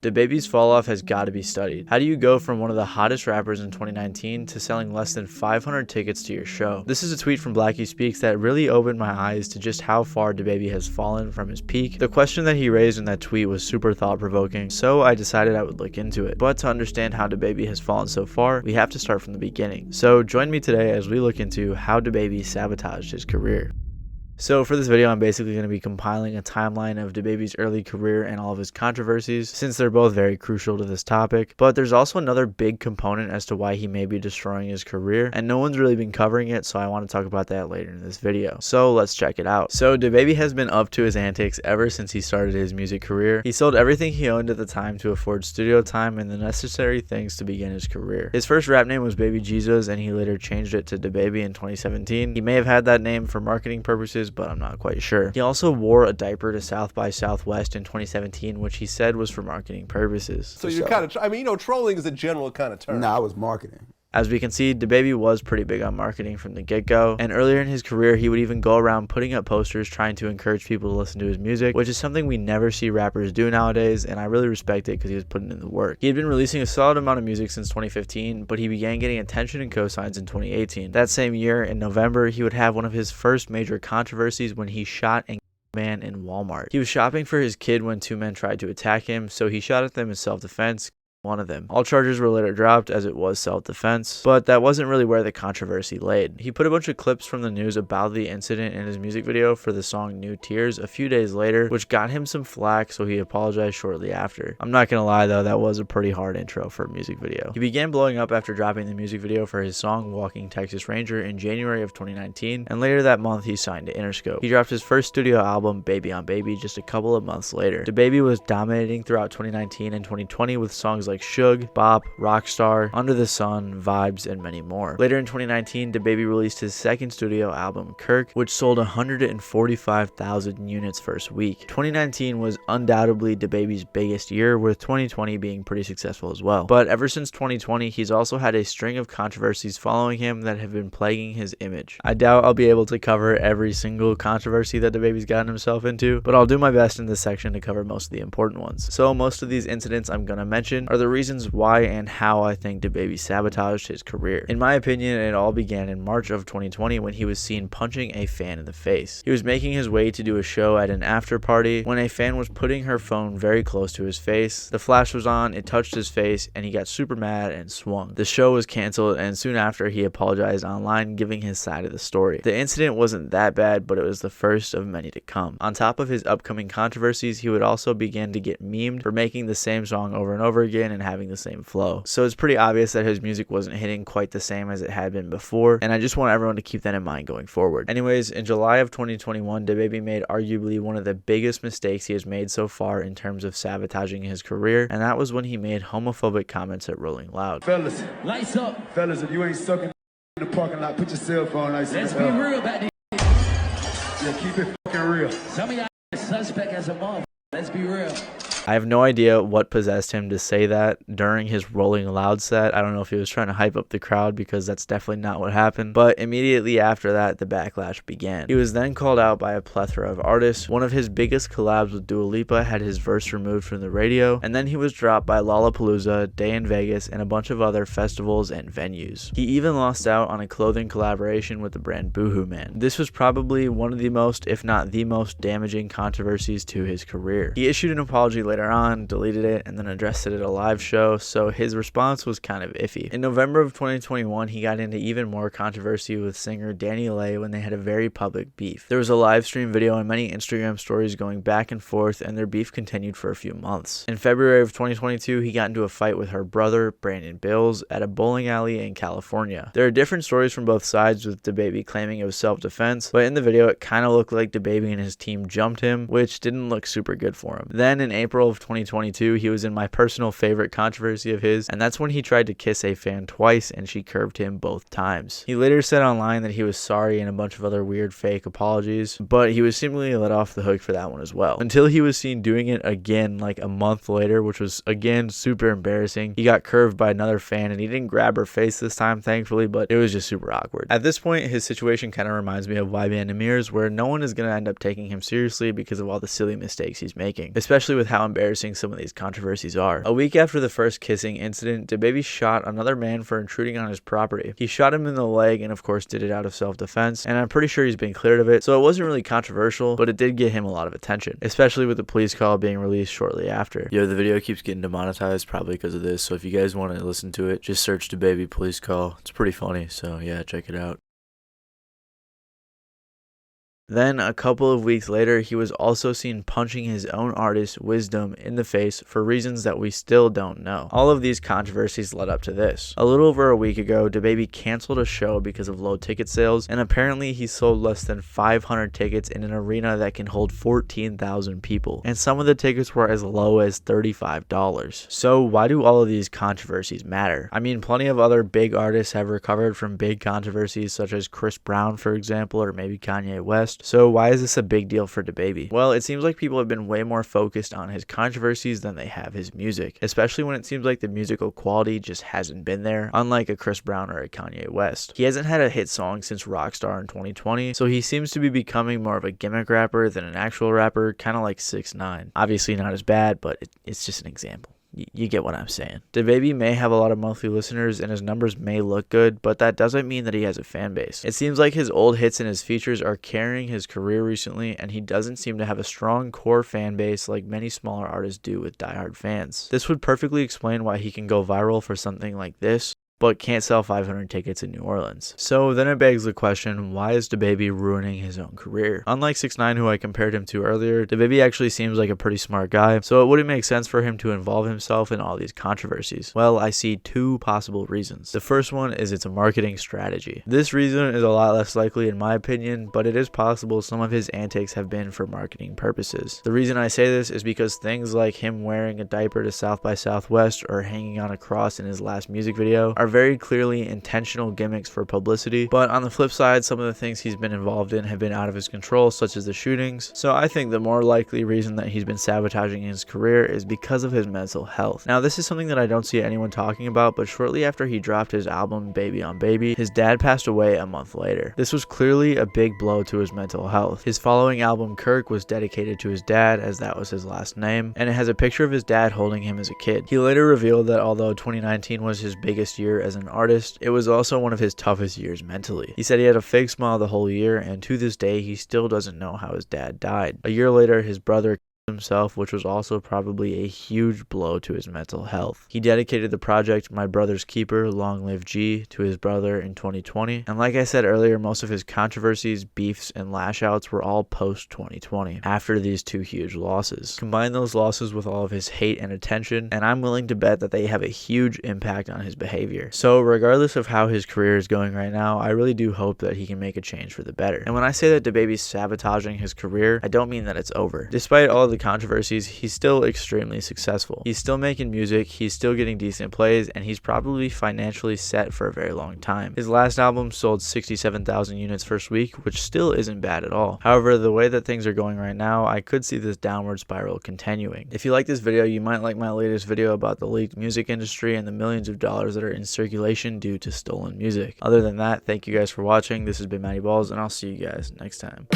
DaBaby's falloff has got to be studied. How do you go from one of the hottest rappers in 2019 to selling less than 500 tickets to your show? This is a tweet from Blackie Speaks that really opened my eyes to just how far DaBaby has fallen from his peak. The question that he raised in that tweet was super thought-provoking, so I decided I would look into it. But to understand how DaBaby has fallen so far, we have to start from the beginning. So join me today as we look into how DaBaby sabotaged his career. So for this video, I'm basically going to be compiling a timeline of DaBaby's early career and all of his controversies, since they're both very crucial to this topic. But there's also another big component as to why he may be destroying his career, and no one's really been covering it, so I want to talk about that later in this video. So let's check it out. So DaBaby has been up to his antics ever since he started his music career. He sold everything he owned at the time to afford studio time and the necessary things to begin his career. His first rap name was Baby Jesus, and he later changed it to DaBaby in 2017. He may have had that name for marketing purposes, but I'm not quite sure. He also wore a diaper to South by Southwest in 2017, which he said was for marketing purposes. So you're kind of, I mean, you know, trolling is a general kind of term. No, I was marketing. As we can see, DaBaby was pretty big on marketing from the get-go, and earlier in his career, he would even go around putting up posters trying to encourage people to listen to his music, which is something we never see rappers do nowadays, and I really respect it because he was putting in the work. He had been releasing a solid amount of music since 2015, but he began getting attention and cosigns in 2018. That same year, in November, he would have one of his first major controversies when he shot and man in Walmart. He was shopping for his kid when two men tried to attack him, so he shot at them in self-defense. One of them. All charges were later dropped as it was self-defense, but that wasn't really where the controversy laid. He put a bunch of clips from the news about the incident in his music video for the song New Tears a few days later, which got him some flack, so he apologized shortly after. I'm not gonna lie though, that was a pretty hard intro for a music video. He began blowing up after dropping the music video for his song Walking Texas Ranger in January of 2019, and later that month he signed to Interscope. He dropped his first studio album Baby on Baby just a couple of months later. DaBaby was dominating throughout 2019 and 2020 with songs like Shug, Bop, Rockstar, Under the Sun, Vibes, and many more. Later in 2019, DaBaby released his second studio album, Kirk, which sold 145,000 units first week. 2019 was undoubtedly DaBaby's biggest year, with 2020 being pretty successful as well. But ever since 2020, he's also had a string of controversies following him that have been plaguing his image. I doubt I'll be able to cover every single controversy that DaBaby's gotten himself into, but I'll do my best in this section to cover most of the important ones. So most of these incidents I'm gonna mention are the reasons why and how I think DaBaby sabotaged his career. In my opinion, it all began in March of 2020 when he was seen punching a fan in the face. He was making his way to do a show at an after party when a fan was putting her phone very close to his face. The flash was on, it touched his face, and he got super mad and swung. The show was canceled, and soon after he apologized online, giving his side of the story. The incident wasn't that bad, but it was the first of many to come. On top of his upcoming controversies, he would also begin to get memed for making the same song over and over again and having the same flow. So it's pretty obvious that his music wasn't hitting quite the same as it had been before, and I just want everyone to keep that in mind going forward. Anyways, in July of 2021, DaBaby made arguably one of the biggest mistakes he has made so far in terms of sabotaging his career, and that was when he made homophobic comments at Rolling Loud. Fellas, lights up. Fellas, if you ain't sucking in the parking lot, put your cell phone nice. Let's be real about this. Yeah, keep it fucking real. Some of y'all suspect as a mom. Let's be real. I have no idea what possessed him to say that during his Rolling Loud set. I don't know if he was trying to hype up the crowd, because that's definitely not what happened. But immediately after that, the backlash began. He was then called out by a plethora of artists. One of his biggest collabs with Dua Lipa had his verse removed from the radio, and then he was dropped by Lollapalooza, Day in Vegas, and a bunch of other festivals and venues. He even lost out on a clothing collaboration with the brand Boohoo Man. This was probably one of the most, if not the most, damaging controversies to his career. He issued an apology later on, deleted it, and then addressed it at a live show, so his response was kind of iffy. In November of 2021, he got into even more controversy with singer danileigh when they had a very public beef. There was a live stream video and many Instagram stories going back and forth, and their beef continued for a few months. In February of 2022, he got into a fight with her brother, Brandon Bills, at a bowling alley in California. There are different stories from both sides, with DaBaby claiming it was self-defense, but in the video it kind of looked like DaBaby and his team jumped him, which didn't look super good for him. Then in April of 2022, he was in my personal favorite controversy of his, and that's when he tried to kiss a fan twice and she curved him both times. He later said online that he was sorry and a bunch of other weird fake apologies, but he was seemingly let off the hook for that one as well, until he was seen doing it again like a month later, which was again super embarrassing. He got curved by another fan and he didn't grab her face this time, thankfully, but it was just super awkward. At this point, his situation kind of reminds me of YBN Amir's, where no one is going to end up taking him seriously because of all the silly mistakes he's making, especially with how embarrassing embarrassing some of these controversies are. A week after the first kissing incident, DaBaby shot another man for intruding on his property. He shot him in the leg and of course did it out of self-defense, and I'm pretty sure he's been cleared of it, so it wasn't really controversial, but it did get him a lot of attention, especially with the police call being released shortly after. Yo, the video keeps getting demonetized probably because of this, so if you guys want to listen to it, just search DaBaby police call. It's pretty funny, so yeah, check it out. Then, a couple of weeks later, he was also seen punching his own artist, Wisdom, in the face for reasons that we still don't know. All of these controversies led up to this. A little over a week ago, DaBaby canceled a show because of low ticket sales, and apparently he sold less than 500 tickets in an arena that can hold 14,000 people, and some of the tickets were as low as $35. So why do all of these controversies matter? I mean, plenty of other big artists have recovered from big controversies, such as Chris Brown, for example, or maybe Kanye West. So why is this a big deal for DaBaby? Well, it seems like people have been way more focused on his controversies than they have his music, especially when it seems like the musical quality just hasn't been there, unlike a Chris Brown or a Kanye West. He hasn't had a hit song since Rockstar in 2020, so he seems to be becoming more of a gimmick rapper than an actual rapper, kind of like 6ix9ine. Obviously not as bad, but it's just an example. You get what I'm saying. DaBaby may have a lot of monthly listeners and his numbers may look good, but that doesn't mean that he has a fan base. It seems like his old hits and his features are carrying his career recently, and he doesn't seem to have a strong core fan base like many smaller artists do with diehard fans. This would perfectly explain why he can go viral for something like this, but can't sell 500 tickets in New Orleans. So then it begs the question, why is DaBaby ruining his own career? Unlike 6ix9ine, who I compared him to earlier, DaBaby actually seems like a pretty smart guy, so it wouldn't make sense for him to involve himself in all these controversies. Well, I see two possible reasons. The first one is it's a marketing strategy. This reason is a lot less likely in my opinion, but it is possible some of his antics have been for marketing purposes. The reason I say this is because things like him wearing a diaper to South by Southwest or hanging on a cross in his last music video are very clearly intentional gimmicks for publicity, but on the flip side, some of the things he's been involved in have been out of his control, such as the shootings. So I think the more likely reason that he's been sabotaging his career is because of his mental health. Now, this is something that I don't see anyone talking about, but shortly after he dropped his album Baby on Baby, his dad passed away a month later. This was clearly a big blow to his mental health. His following album, Kirk, was dedicated to his dad, as that was his last name, and it has a picture of his dad holding him as a kid. He later revealed that although 2019 was his biggest year as an artist, it was also one of his toughest years mentally. He said he had a fake smile the whole year, and to this day he still doesn't know how his dad died. A year later, his brother himself, which was also probably a huge blow to his mental health. He dedicated the project My Brother's Keeper, Long Live G, to his brother in 2020, and like I said earlier, most of his controversies, beefs, and lash outs were all post 2020, after these two huge losses. Combine those losses with all of his hate and attention, and I'm willing to bet that they have a huge impact on his behavior. So regardless of how his career is going right now, I really do hope that he can make a change for the better. And when I say that DaBaby's sabotaging his career, I don't mean that it's over. Despite all the controversies, he's still extremely successful. He's still making music, he's still getting decent plays, and he's probably financially set for a very long time. His last album sold 67,000 units first week, which still isn't bad at all. However, the way that things are going right now, I could see this downward spiral continuing. If you like this video, you might like my latest video about the leaked music industry and the millions of dollars that are in circulation due to stolen music. Other than that, thank you guys for watching. This has been Matty Balls, and I'll see you guys next time.